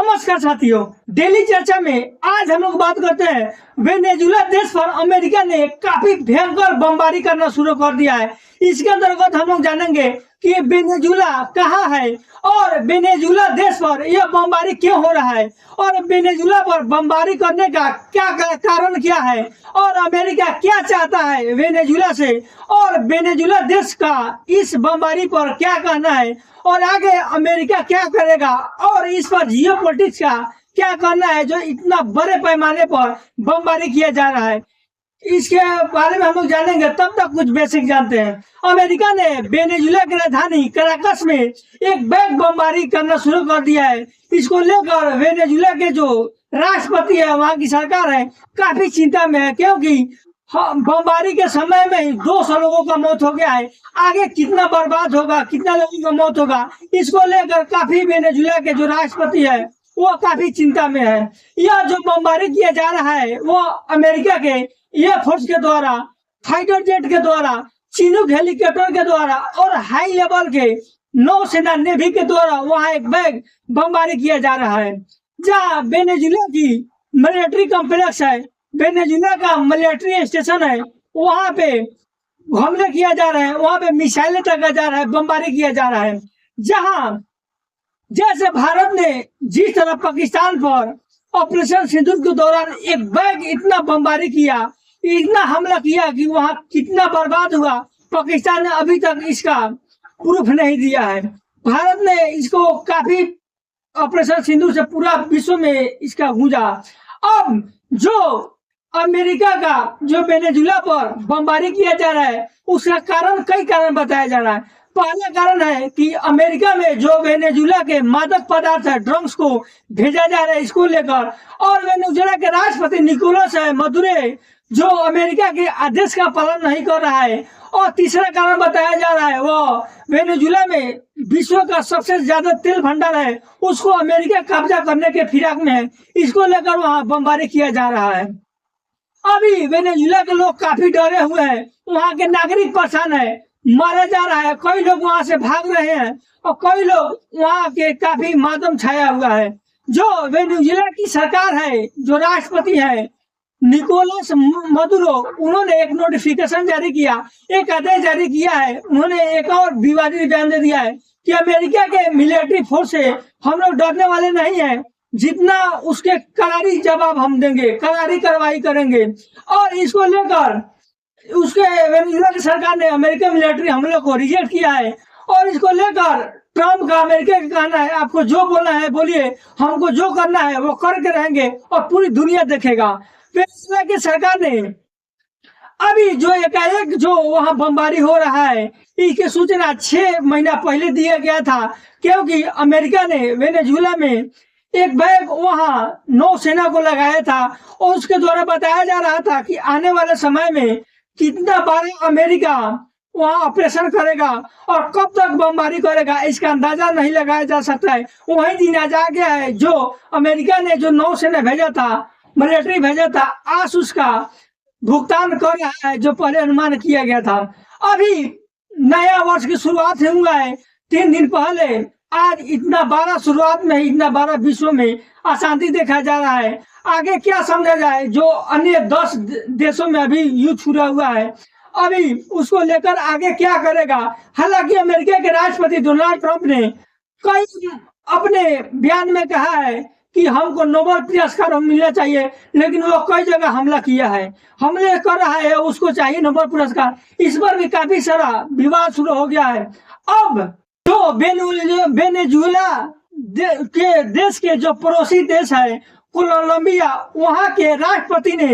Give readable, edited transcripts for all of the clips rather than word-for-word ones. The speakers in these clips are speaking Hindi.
नमस्कार साथियों, डेली चर्चा में आज हम लोग बात करते हैं वेनेजुला देश पर अमेरिका ने काफी भयंकर बमबारी करना शुरू कर दिया है। इसके अंतर्गत हम लोग जानेंगे कि वेनेजुला कहाँ है और वेनेजुला देश पर यह बमबारी क्यों हो रहा है और वेनेजुला पर बमबारी करने का क्या कारण क्या है और अमेरिका क्या चाहता है वेनेजुला से और वेनेजुला देश का इस बमबारी पर क्या कहना है और आगे अमेरिका क्या करेगा और इस पर जियोपॉलिटिक्स का क्या करना है जो इतना बड़े पैमाने पर बमबारी किया जा रहा है। इसके बारे में हम लोग जानेंगे, तब तक कुछ बेसिक जानते हैं। अमेरिका ने वेनेजुला की राजधानी कराकस में एक बैग बमबारी करना शुरू कर दिया है। इसको लेकर वेनेजुला के जो राष्ट्रपति है, वहाँ की सरकार है, काफी चिंता में है क्योंकि बमबारी के समय में ही 200 लोगों का मौत हो गया है। आगे कितना बर्बाद होगा, कितना लोगों का मौत होगा, इसको लेकर काफी वेनेजुला के जो राष्ट्रपति है वो काफी चिंता में है। यह जो बमबारी किया जा रहा है वो अमेरिका के एयरफोर्स के द्वारा, फाइटर जेट के द्वारा, चिनूक हेलीकॉप्टर के द्वारा और हाई लेवल के नौसेना नेवी के द्वारा वहाँ एक बैग बमबारी किया जा रहा है। जहाँ वेनेजुला की मिलिट्री कॉम्प्लेक्स है, वेनेजुला का मिलिट्री स्टेशन है, वहाँ पे हमले किया जा रहा है, वहाँ पे मिसाइलें दागा जा रहा है, बमबारी किया जा रहा है। जहाँ जैसे भारत ने जिस तरह पाकिस्तान पर ऑपरेशन सिंदूर के दौरान एक बैग इतना बमबारी किया, इतना हमला किया कि वहाँ कितना बर्बाद हुआ, पाकिस्तान ने अभी तक इसका प्रूफ नहीं दिया है। भारत ने इसको काफी ऑपरेशन सिंदूर से पूरा विश्व में इसका गूंजा। अब जो अमेरिका का जो वेनेजुला पर बमबारी किया जा रहा है उसका कारण, कई कारण बताया जा रहा है। पहला कारण है कि अमेरिका में जो वेनेजुला के मादक पदार्थ है, ड्रग्स को भेजा जा रहा है इसको लेकर, और वेनेजुला के राष्ट्रपति निकोलस है मदुरो जो अमेरिका के आदेश का पालन नहीं कर रहा है। और तीसरा कारण बताया जा रहा है वो वेनेजुला में विश्व का सबसे ज्यादा तेल भंडार है, उसको अमेरिका कब्जा करने के फिराक में है, इसको लेकर वहाँ बमबारी किया जा रहा है। अभी वेनेजुला के लोग काफी डरे हुए हैं, वहाँ के नागरिक परेशान है, मारा जा रहा है, कई लोग वहां से भाग रहे हैं और कई लोग वहां के काफी मातम छाया हुआ है। जो वेनेजुला की सरकार है, जो राष्ट्रपति है निकोलस मदुरो, उन्होंने एक नोटिफिकेशन जारी किया, एक आदेश जारी किया है। उन्होंने एक और विवादित बयान दे दिया है कि अमेरिका के मिलिट्री फोर्स से हम लोग डरने वाले नहीं है, जितना उसके करारी जवाब हम देंगे, करारी कार्रवाई करेंगे। और इसको लेकर उसके वेनेजुला की सरकार ने अमेरिका मिलिट्री हमले को रिजेक्ट किया है। और इसको लेकर ट्रम्प का, अमेरिका का कहना है आपको जो बोलना है बोलिए, हमको जो करना है वो करके रहेंगे और पूरी दुनिया देखेगा। वेनेजुला की सरकार ने अभी जो एकाएक जो वहाँ बमबारी हो रहा है इसकी सूचना 6 महीना पहले दिया गया था, क्योंकि अमेरिका ने वेनेजुला में एक बैग वहाँ नौसेना को लगाया था और उसके द्वारा बताया जा रहा था कि आने वाले समय में कितना बार अमेरिका वहाँ ऑपरेशन करेगा और कब तक बमबारी करेगा इसका अंदाजा नहीं लगाया जा सकता है। वही दिन आ जा गया है जो अमेरिका ने जो नौसेना भेजा था, मिलिट्री भेजा था, आज उसका भुगतान कर रहा है जो पहले अनुमान किया गया था। अभी नया वर्ष की शुरुआत हुआ है 3 दिन पहले, आज इतना बड़ा शुरुआत में इतना बड़ा विश्व में अशांति देखा जा रहा है। आगे क्या समझा जाए, जो अन्य 10 देशों में अभी युद्ध छुड़ा हुआ है, अभी उसको लेकर आगे क्या करेगा। हालांकि अमेरिका के राष्ट्रपति डोनाल्ड ट्रंप ने कई अपने बयान में कहा है कि हमको नोबेल पुरस्कार मिलना चाहिए, लेकिन वो कई जगह हमला किया है, हमले कर रहा है, उसको चाहिए नोबेल पुरस्कार। इस पर भी काफी सारा विवाद शुरू हो गया है। अब जो वेनेजुला के देश के जो पड़ोसी देश है कोलंबिया, वहाँ के राष्ट्रपति ने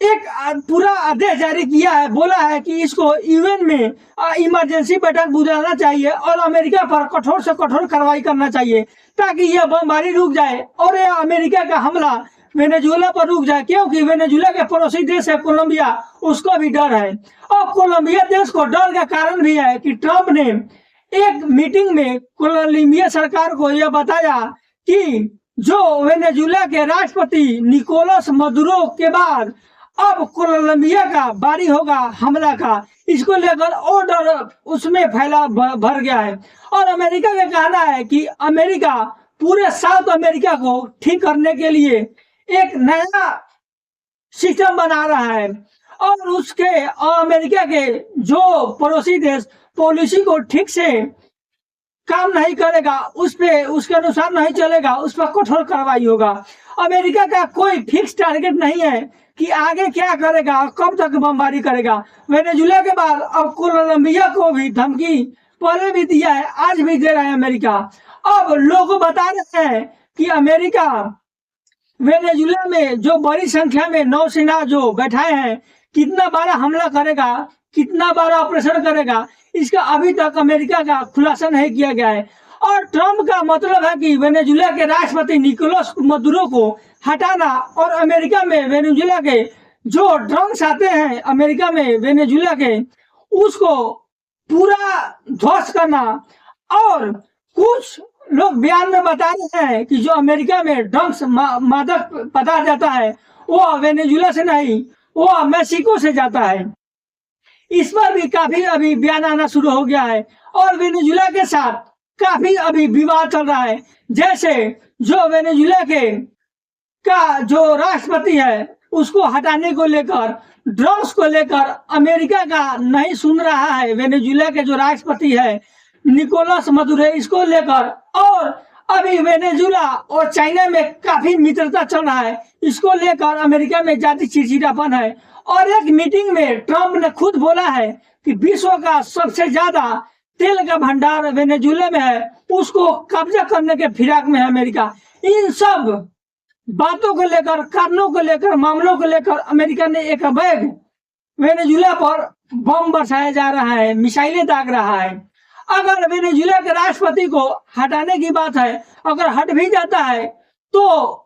एक पूरा आदेश जारी किया है, बोला है कि इसको यूएन में इमरजेंसी बैठक बुलाना चाहिए और अमेरिका पर कठोर से कठोर कार्रवाई करना चाहिए ताकि यह बमबारी रुक जाए और यह अमेरिका का हमला वेनेजुला पर रुक जाए, क्योंकि वेनेजुला के पड़ोसी देश है कोलंबिया, उसको भी डर है। और कोलंबिया देश को डर का कारण भी है कि ट्रंप ने एक मीटिंग में कोलंबिया सरकार को यह बताया कि जो वेनेजुला के राष्ट्रपति निकोलस मदुरो के बाद अब कोलंबिया का बारी होगा हमला का, इसको लेकर और डर उसमें फैला भर गया है। और अमेरिका का कहना है कि अमेरिका पूरे साउथ अमेरिका को ठीक करने के लिए एक नया सिस्टम बना रहा है और उसके अमेरिका के जो पड़ोसी देश पॉलिसी को ठीक से काम नहीं करेगा, उस पे उसके अनुसार नहीं चलेगा, उस पर कठोर कार्रवाई होगा। अमेरिका का कोई फिक्स टारगेट नहीं है कि आगे क्या करेगा, कब तक बमबारी करेगा। वेनेजुला के बाद अब कोलंबिया को भी धमकी पहले भी दिया है, आज भी दे रहा है अमेरिका। अब लोग बता रहे हैं कि अमेरिका वेनेजुला में जो बड़ी संख्या में नौसेना जो बैठाए हैं, कितना बड़ा हमला करेगा, कितना बड़ा ऑपरेशन करेगा, इसका अभी तक अमेरिका का खुलासा नहीं किया गया है। और ट्रंप का मतलब है कि वेनेजुला के राष्ट्रपति निकोलस मदुरो को हटाना और अमेरिका में वेनेजुला के जो ड्रग्स आते हैं अमेरिका में वेनेजुला के, उसको पूरा ध्वस्त करना। और कुछ लोग बयान में बता रहे हैं कि जो अमेरिका में ड्रग्स मादक पदार्थ जाता है वो वेनेजुला से नहीं, वो मेक्सिको से जाता है। इस पर भी काफी अभी बयान आना शुरू हो गया है और वेनेजुला के साथ काफी अभी विवाद चल रहा है। जैसे जो वेनेजुला के का जो राष्ट्रपति है उसको हटाने को लेकर, ड्रग्स को लेकर अमेरिका का नहीं सुन रहा है वेनेजुला के जो राष्ट्रपति है निकोलस मदुरो, इसको लेकर। और अभी वेनेजुला और चाइना में काफी मित्रता चल रहा है, इसको लेकर अमेरिका में ज्यादा चिड़चिड़ापन है। और एक मीटिंग में ट्रंप ने खुद बोला है कि विश्व का सबसे ज्यादा तेल का भंडार वेनेजुला में है, उसको कब्जा करने के फिराक में है अमेरिका। इन सब बातों को लेकर, कारणों को लेकर, मामलों को लेकर अमेरिका ने एक अवैध वेनेजुला पर बम बरसाया जा रहा है, मिसाइलें दाग रहा है। अगर वेनेजुला के राष्ट्रपति को हटाने की बात है, अगर हट भी जाता है तो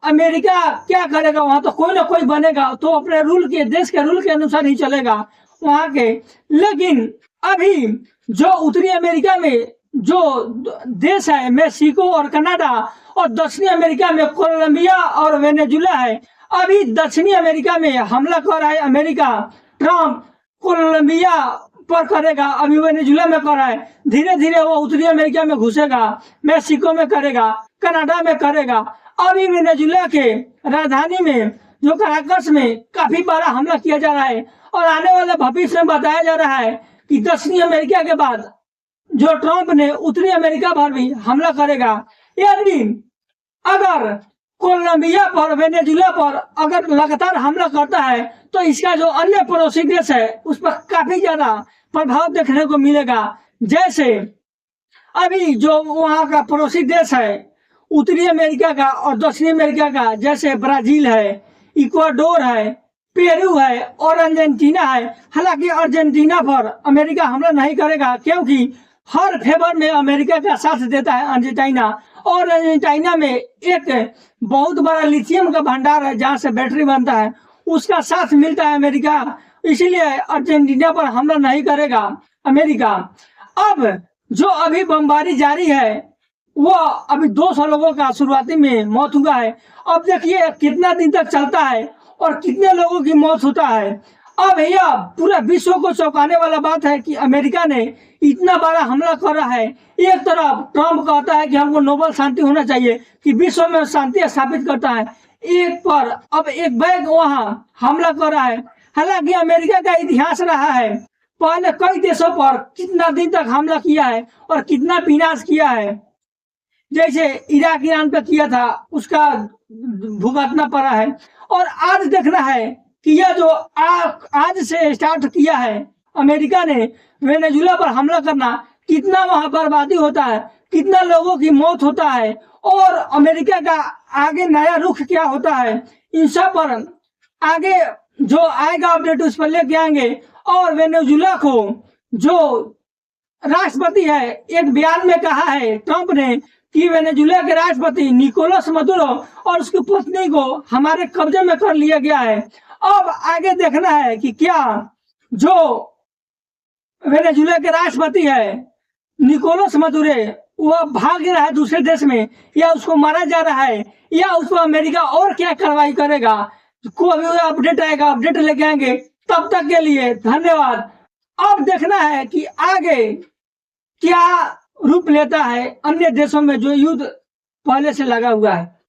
अमेरिका क्या करेगा, वहां तो कोई ना कोई बनेगा, तो अपने रूल के, देश के रूल के अनुसार ही चलेगा वहां के। लेकिन अभी जो उत्तरी अमेरिका में जो देश है मेक्सिको और कनाडा, और दक्षिणी अमेरिका में कोलंबिया और वेनेजुला है। अभी दक्षिणी अमेरिका में हमला कर रहा है अमेरिका, ट्रंप कोलंबिया पर करेगा, अभी वेनेजुला में कर रहा है। धीरे धीरे वो उत्तरी अमेरिका में घुसेगा, मेक्सिको में करेगा, कनाडा में करेगा। अभी वेनेजुला के राजधानी में जो कराकस में काफी बड़ा हमला किया जा रहा है और आने वाले भविष्य में बताया जा रहा है कि दक्षिणी अमेरिका के बाद जो ट्रंप ने उत्तरी अमेरिका पर भी हमला करेगा। यदि अगर कोलंबिया पर, वेनेजुला पर अगर लगातार हमला करता है तो इसका जो अन्य पड़ोसी देश है उस पर काफी ज्यादा प्रभाव देखने को मिलेगा। जैसे अभी जो वहाँ का पड़ोसी देश है उत्तरी अमेरिका का और दक्षिणी अमेरिका का, जैसे ब्राजील है, इक्वाडोर है, पेरू है और अर्जेंटीना है। हालांकि अर्जेंटीना पर अमेरिका हमला नहीं करेगा क्योंकि हर फेवर में अमेरिका का साथ देता है अर्जेंटीना। और अर्जेंटीना में एक बहुत बड़ा लिथियम का भंडार है जहां से बैटरी बनता है, उसका साथ मिलता है अमेरिका, इसीलिए अर्जेंटीना पर हमला नहीं करेगा अमेरिका। अब जो अभी बमबारी जारी है वो अभी 200 लोगों का शुरुआती में मौत हुआ है। अब देखिए कितना दिन तक चलता है और कितने लोगों की मौत होता है। अब यह पूरा विश्व को चौंकाने वाला बात है कि अमेरिका ने इतना बड़ा हमला कर रहा है। एक तरफ ट्रंप कहता है कि हमको नोबेल शांति होना चाहिए, कि विश्व में शांति स्थापित करता है, एक पर अब एक बैग वहां हमला कर रहा है। हालांकि अमेरिका का इतिहास रहा है, पहले कई देशों पर कितना दिन तक हमला किया है और कितना विनाश किया है। जैसे इराक ईरान पे किया था, उसका भुगतना पड़ा है। और आज देखना है कि यह जो आज से स्टार्ट किया है अमेरिका ने वेनेजुला पर हमला करना, कितना वहां बर्बादी होता है, कितना लोगों की मौत होता है और अमेरिका का आगे नया रुख क्या होता है, इन सब पर आगे जो आएगा अपडेट उस पर लेके आएंगे। और वेनेजुला को जो राष्ट्रपति है, एक बयान में कहा है ट्रंप ने कि वेनेजुला के राष्ट्रपति निकोलस मदुरो और उसकी पत्नी को हमारे कब्जे में कर लिया गया है। अब आगे देखना है कि क्या जो वेनेजुला के राष्ट्रपति है निकोलस मदुरो वह भाग रहा है दूसरे देश में, या उसको मारा जा रहा है, या उस पर अमेरिका और क्या कार्रवाई करेगा। कोई भी अपडेट आएगा, अपडेट लेके आएंगे। तब तक के लिए धन्यवाद। अब देखना है कि आगे क्या रूप लेता है अन्य देशों में जो युद्ध पहले से लगा हुआ है।